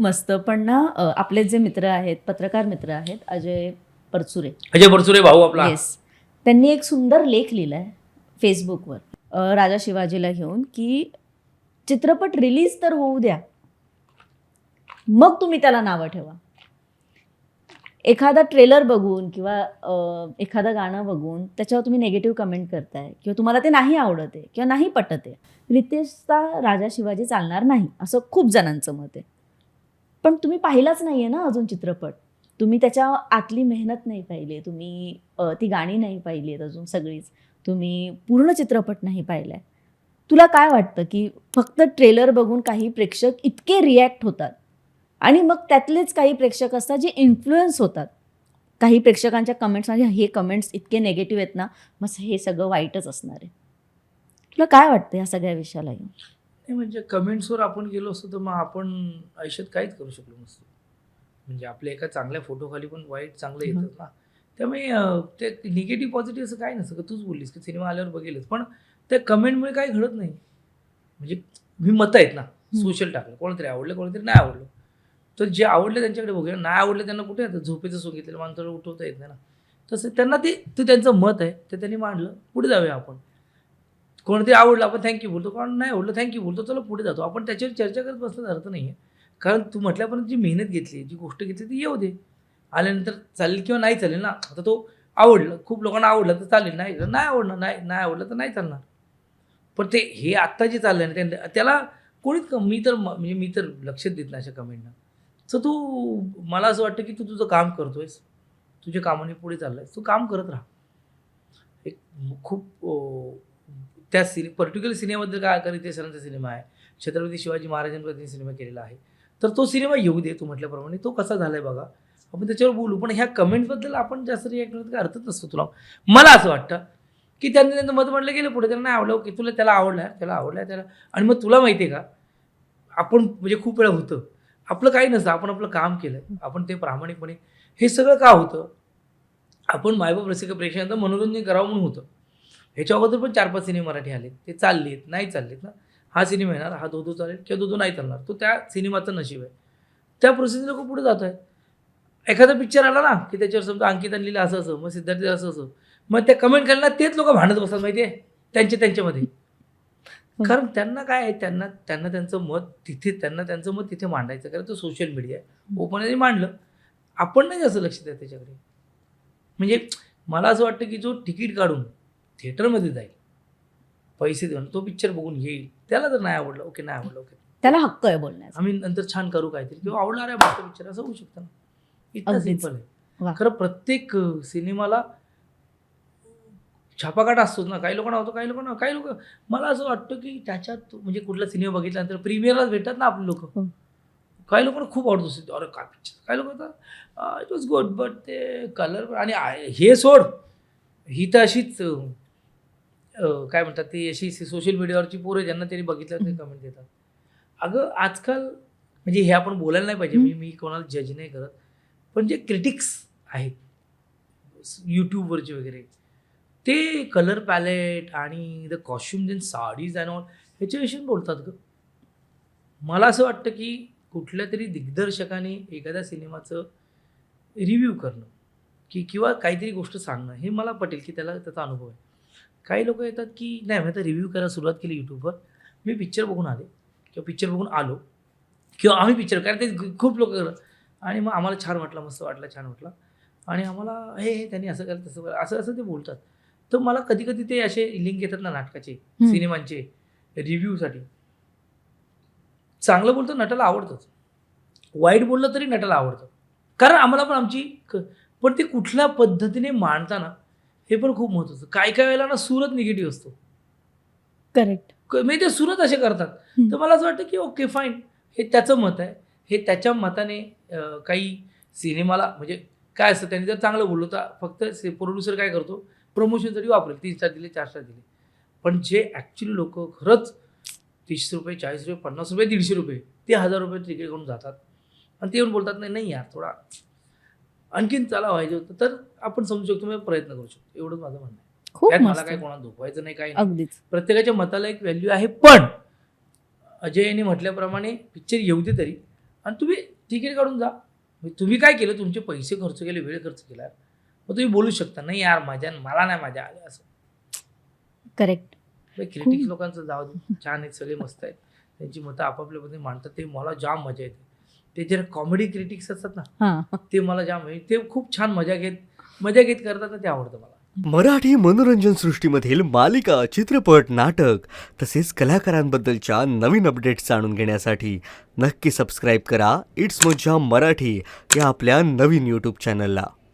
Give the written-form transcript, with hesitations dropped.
मस्त. पण ना आपले जे मित्र आहेत, पत्रकार मित्र आहेत, अजय परचुरे भाऊ आपला. येस, त्यांनी एक सुंदर लेख लिहिलाय फेसबुकवर राजा शिवाजीला घेऊन, की चित्रपट रिलीज तर होऊ द्या, मग तुम्ही त्याला नावं ठेवा. एखादा ट्रेलर बघून किंवा एखादं गाणं बघून त्याच्यावर तुम्ही नेगेटिव्ह कमेंट करताय किंवा तुम्हाला ते नाही आवडत आहे किंवा नाही पटत आहे, रितेशचा राजा शिवाजी चालणार नाही असं खूप जणांचं मत आहे. पण तुम्ही पाहिलाच नाहीये ना अजून चित्रपट, तुम्ही त्याच्या आतली मेहनत नाही पाहिली, तुम्ही ती गाणी नाही पाहिली आहेत अजून सगळीच, तुम्ही पूर्ण चित्रपट नाही पाहिलाय. तुला काय वाटतं की फक्त ट्रेलर बघून काही प्रेक्षक इतके रिॲक्ट होतात आणि मग त्यातलेच काही प्रेक्षक असतात जे इन्फ्लुएन्स होतात. काही प्रेक्षकांच्या कमेंट्स, म्हणजे हे कमेंट्स इतके नेगेटिव्ह आहेत ना, मग हे सगळं वाईटच असणार आहे. तुला काय वाटतं या सगळ्या विषयाला येऊन? नाही म्हणजे कमेंट्सवर आपण गेलो असतो तर मग आपण आयुष्यात काहीच करू शकलो नसतो. म्हणजे आपल्या एका चांगल्या फोटोखाली पण वाईट चांगलं येतात ना. त्यामुळे ते निगेटिव्ह पॉझिटिव्ह असं काही नसतं. तूच बोललीस की सिनेमा आल्यावर बघेलच, पण त्या कमेंटमुळे काही घडत नाही. म्हणजे मी मतं आहेत ना, सोशल टाकलं, कोणतरी आवडलं कोणतरी नाही आवडलं, तर जे आवडले त्यांच्याकडे बघूया, नाही आवडलं त्यांना कुठे येतं, झोपेचं सोंग घेतलेलं माणसाला उठवता येत नाही ना. तसं त्यांना ते त्यांचं मत आहे ते त्यांनी मांडलं, पुढे जाऊया आपण. कोणतरी आवडलं आपण थँक्यू बोलतो, कोण नाही आवडलं थँक्यू बोलतो, चला पुढे जातो. आपण त्याच्यावर चर्चा करत बसण्याचा अर्थ नाही आहे. कारण तू म्हटल्यापर्यंत जी मेहनत घेतली, जी गोष्ट घेतली ती येऊ दे. आल्यानंतर चालेल किंवा नाही चालेल ना. आता तो आवडलं, खूप लोकांना आवडलं तर चालेल, नाही नाही आवडलं नाही आवडलं तर नाही चालणार. पण ते हे आत्ता जे चाललंय ना त्याला कोणीच मी तर लक्षात देत नाही अशा कमेंटना. तर तू मला असं वाटतं की तू तुझं काम करतोयस, तुझ्या कामाने पुढे चाललायस, तू काम करत राहा. एक खूप त्या पर्टिक्युलर सिनेमाबद्दल काय का रितेश सरांचा सिनेमा आहे, छत्रपती शिवाजी महाराजांबद्दल सिनेमा केलेला आहे, तर तो सिनेमा येऊ दे. तू म्हटल्याप्रमाणे तो कसा झालाय बघा, आपण त्याच्यावर बोलू. पण ह्या कमेंट्सबद्दल आपण जास्त रिॲक्ट करण्यात काय अर्थच नसतो. तुला मला असं वाटतं की त्यांनी त्यांचं मत म्हटलं गेलं पुढे, त्यांना नाही आवडलं की तुला त्याला आवडलं त्याला. आणि मग तुला माहिती आहे का, आपण म्हणजे खूप वेळा होतं आपलं काही नसतं, आपण आपलं काम केलं, आपण ते प्रामाणिकपणे. हे सगळं का होतं, आपण मायबाप रसिक प्रेक्षकांचं मनोरंजन करावं म्हणून होतं. ह्याच्या अगोदर पण 4-5 सिनेमे मराठी आले, ते चाललेत नाही चाललेत ना. हा सिनेमा येणार, हा दो चालेल किंवा दो नाही चालणार, तो त्या सिनेमाचं नशीब आहे. त्या प्रोसेसने लोक पुढे जात आहेत. एखादा पिक्चर आला ना की त्याच्यावर समजा अंकिता लिहिलं असं असं, मग सिद्धार्थ असं असं, मग त्या कमेंट करायला तेच लोक भांडत बसतात माहिती आहे त्यांच्यामध्ये. कारण त्यांना काय आहे, त्यांना त्यांचं मत त्यांचं मत तिथे मांडायचं. कारण तो सोशल मीडिया आहे, ओपनली मांडलं, आपण नाही जास्त लक्ष द्या त्याच्याकडे. म्हणजे मला असं वाटतं की जो तिकीट काढून थिएटरमध्ये जाईल, पैसे देऊन तो पिक्चर बघून येईल, त्याला जर नाही आवडलं ओके, नाही आवडलं ओके, त्याला हक्क आहे बोलण्याचा. आम्ही नंतर छान करू काहीतरी, किंवा आवडणार आहे मस्त पिक्चर असं होऊ शकतं ना. इतकं अगदीच. सिंपल आहे. वा. खरं प्रत्येक सिनेमाला छापाकाट असतोच ना. काही लोकांना होतं, काही लोक मला असं वाटतं की त्याच्यात म्हणजे कुठला सिनेमा बघितल्यानंतर प्रीमियरलाच भेटतात ना आपले लोक. काही लोकांना खूप आवडतो, अरे काय पिक्चर. काही लोक होतात इट वॉज गुड, बट ते कलर आणि हे सोड, ही तर अशीच काय म्हणतात ती अशी सोशल मीडियावरची पोरं ज्यांना त्यांनी बघितलं ते कमेंट देतात. अगं आजकाल म्हणजे हे आपण बोलायला नाही पाहिजे, मी कोणाला जज नाही करत, पण जे क्रिटिक्स आहेत यूट्यूबवरचे वगैरे, ते कलर पॅलेट आणि the costumes and saris and all ह्याच्याविषयी बोलतात गं. मला असं वाटतं की कुठल्या तरी दिग्दर्शकाने एखाद्या सिनेमाचं रिव्ह्यू करणं किंवा काहीतरी गोष्ट सांगणं, हे मला पटेल की त्याचा अनुभव आहे. काही लोक येतात की नाही, मी आता रिव्ह्यू करायला सुरुवात केली यूट्यूबवर, मी पिक्चर बघून आले किंवा पिक्चर बघून आलो किंवा आम्ही पिक्चर, कारण ते खूप लोक करत, आणि मग आम्हाला छान वाटलं, मस्त वाटलं, छान वाटलं, आणि आम्हाला हे त्यांनी असं केलं तसं केलं, असं ते बोलतात. तर मला कधी कधी ते असे लिंक येतात ना नाटकाचे, सिनेमांचे रिव्ह्यूसाठी. चांगलं बोलतं नटाला आवडतंच, वाईट बोललं तरी नटाला आवडतं, कारण आम्हाला पण आमची पण ते कुठल्या पद्धतीने मांडताना हे पण खूप महत्त्वाचं. काय वेळेला ना सूरच निगेटिव्ह असतो. करेक्ट. म्हणजे ते सूरच असे करतात. तर मला असं वाटतं की ओके फाईन, हे त्याचं मत आहे, हे त्याच्या मताने काही सिनेमाला म्हणजे काय असतं, त्यांनी जर चांगलं बोललं तर फक्त प्रोड्युसर काय करतो, प्रमोशनसाठी वापरेल, 3 स्टार दिले, 4 स्टार दिले. पण जे ॲक्च्युली लोक खरंच ₹30, ₹40, ₹50, ₹150 ते ₹1000 तिकीट करून जातात आणि ते येऊन बोलतात नाही यार थोडा आणखीन चला व्हायचं होतं, तर आपण समजू शकतो, मी प्रयत्न करू शकतो. एवढंच माझं म्हणणं आहे. त्यात मला काही कोणाला धोपवायचं नाही, काही नाही. अगदीच. प्रत्येकाच्या मताला एक व्हॅल्यू आहे. पण अजयने म्हटल्याप्रमाणे पिक्चर येऊ दे तरी, आणि तुम्ही तिकीट काढून जा. म्हणजे तुम्ही काय केलं, तुमचे पैसे खर्च केले, वेळ खर्च केला, मग तुम्ही बोलू शकता नाही यार मला नाही मजा आली असं. करेक्ट. क्रिटिक्स लोकांचं जाऊ दे, छान आहेत, सगळे मस्त आहेत, त्यांची मतं आपापल्यामध्ये मांडतात, ते मला जाम मजा येते. ते जे कॉमेडी क्रिटिक्स असतात ना, हां. ते मला जाम ते खूप छान मजा घेत करतात ना, ते आवडतं मला. मराठी मनोरंजन सृष्टीमधील मालिका, चित्रपट, नाटक तसेच कलाकारांबद्दलच्या नवीन अपडेट्स जाणून घेण्यासाठी नक्की सबस्क्राईब करा इट्स मज्जा मराठी या आपल्या नवीन यूट्यूब चॅनलला.